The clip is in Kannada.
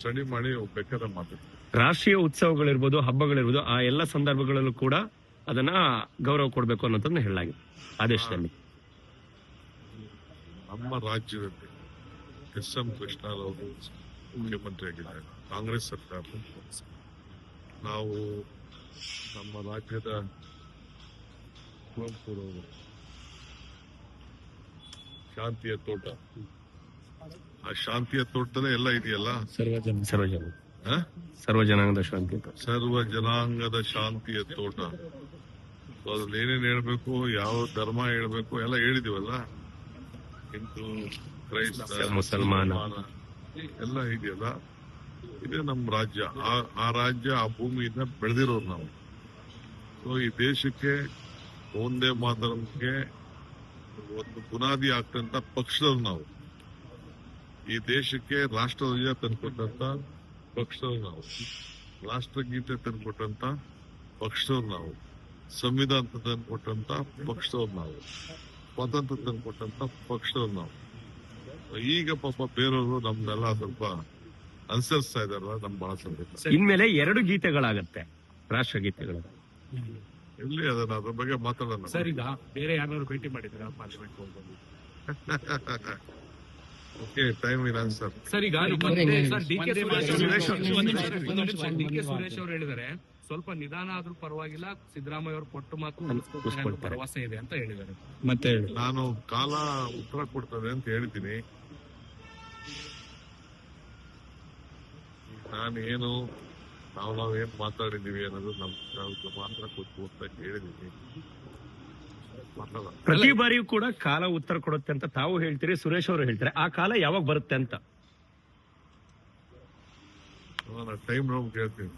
ಸ್ಟಡಿ ಮಾಡಿ ಬೇಕಾದ್ರೆ ಮಾತಾಡ್ತೀವಿ. ರಾಷ್ಟ್ರೀಯ ಉತ್ಸವಗಳಿರ್ಬೋದು, ಹಬ್ಬಗಳಿರ್ಬೋದು, ಆ ಎಲ್ಲ ಸಂದರ್ಭಗಳಲ್ಲೂ ಕೂಡ ಅದನ್ನ ಗೌರವ ಕೊಡಬೇಕು ಅನ್ನೋದನ್ನ ಹೇಳಲಾಗಿದೆ ಆದೇಶದಲ್ಲಿ. ನಮ್ಮ ರಾಜ್ಯದಲ್ಲಿ ಎಸ್.ಎಂ. ಕೃಷ್ಣರವರು ಮುಖ್ಯಮಂತ್ರಿ ಆಗಿದ್ದಾರೆ, ಕಾಂಗ್ರೆಸ್ ಸರ್ಕಾರ. ನಾವು ನಮ್ಮ ರಾಜ್ಯದ ಕುವೆಂಪುರವರು ಶಾಂತಿಯ ತೋಟ, ಆ ಶಾಂತಿಯ ತೋಟದಲ್ಲೇ ಎಲ್ಲ ಇದೆಯಲ್ಲ, ಸರ್ವ ಜನಾಂಗದ ಶಾಂತಿ, ಸರ್ವ ಜನಾಂಗದ ಶಾಂತಿಯ ತೋಟ. ಅದ್ರಲ್ಲಿ ಏನೇನು ಹೇಳ್ಬೇಕು, ಯಾವ ಧರ್ಮ ಹೇಳ್ಬೇಕು ಎಲ್ಲ ಹೇಳಿದೀವಲ್ಲ. ಹಿಂದೂ, ಕ್ರೈಸ್ತ, ಮುಸಲ್ಮಾನ ಎಲ್ಲ ಇದೆಯಲ್ಲ. ಇದೇ ನಮ್ಮ ರಾಜ್ಯ. ಆ ರಾಜ್ಯ, ಆ ಭೂಮಿಯಿಂದ ಬೆಳೆದಿರೋರು ನಾವು. ಸೊ ಈ ದೇಶಕ್ಕೆ ಒಂದೇ ಮಾತರಕ್ಕೆ ಒಂದು ಬುನಾದಿ ಆಗ್ತಂತ ಪಕ್ಷದವ್ರು ನಾವು. ಈ ದೇಶಕ್ಕೆ ರಾಷ್ಟ್ರಧ್ವಜ ತಂದುಕೊಟ್ಟಂತ ಪಕ್ಷದವ್ರು ನಾವು, ರಾಷ್ಟ್ರಗೀತೆ ತಂದುಕೊಟ್ಟಂತ ಪಕ್ಷದವ್ರು ನಾವು, ಸಂವಿಧಾನ ತಂದುಕೊಟ್ಟಂತ ಪಕ್ಷದವ್ರು ನಾವು, ಸ್ವಾತಂತ್ರ್ಯ ತಂದುಕೊಟ್ಟಂತ ಪಕ್ಷದವ್ರು ನಾವು. ಈಗ ಪಾಪ ಬೇರೆಯವರು ನಮ್ನೆಲ್ಲ ಸ್ವಲ್ಪ ಅನುಸರಿಸ್ತಾ ಇದಾರಲ್ಲ, ನಮ್ ಬಹಳ ಸಂತೋಷ. ಇನ್ಮೇಲೆ 2 ಗೀತೆಗಳಾಗತ್ತೆ, ರಾಷ್ಟ್ರಗೀತೆಗಳು. ಎಲ್ಲಿ ಅದನ್ನ ಅದ್ರ ಬಗ್ಗೆ ಮಾತಾಡೋಣ. ಸರ್, ಈಗ ಬೇರೆ ಯಾರು ಭೇಟಿ ಮಾಡಿದ್ರ ಪಾರ್ಲಿಮೆಂಟ್ ಹೋಗ್ಬೋದು? ಓಕೆ, ಟೈಮ್ ಇಲ್ಲ ಸರ್. ಸರ್, ಈಗ ಡಿ ಕೆ ಸುರೇಶ್ ಅವರು ಹೇಳಿದ್ದಾರೆ, ಸ್ವಲ್ಪ ನಿಧಾನ ಆದ್ರೂ ಪರವಾಗಿಲ್ಲ, ಸಿದ್ದರಾಮಯ್ಯ ಅವರು ಕೊಟ್ಟು ಮಾತು ಭರವಸೆ ಇದೆ ಅಂತ ಹೇಳಿದ್ದಾರೆ. ಮತ್ತೆ ನಾನು ಕಾಲ ಉತ್ತರ ಕೊಡ್ತದೆ ಅಂತ ಹೇಳಿದ್ದೀನಿ. ನಾನೇನು ನಾವೇನ್ ಮಾತಾಡಿದೀವಿ ಅನ್ನೋದು ನಮ್ಗೆ ಮಾತ್ರ ಕೊಟ್ಟು ಅಂತ ಹೇಳಿದೀನಿ. ಪ್ರತಿ ಬಾರಿಯೂ ಕೂಡ ಕಾಲ ಉತ್ತರ ಕೊಡುತ್ತೆ ಅಂತ ತಾವು ಹೇಳ್ತೀರಿ, ಸುರೇಶ್ ಅವರು ಹೇಳ್ತಾರೆ. ಆ ಕಾಲ ಯಾವಾಗ ಬರುತ್ತೆ ಅಂತ ಟೈಮ್ ಕೇಳ್ತೀನಿ.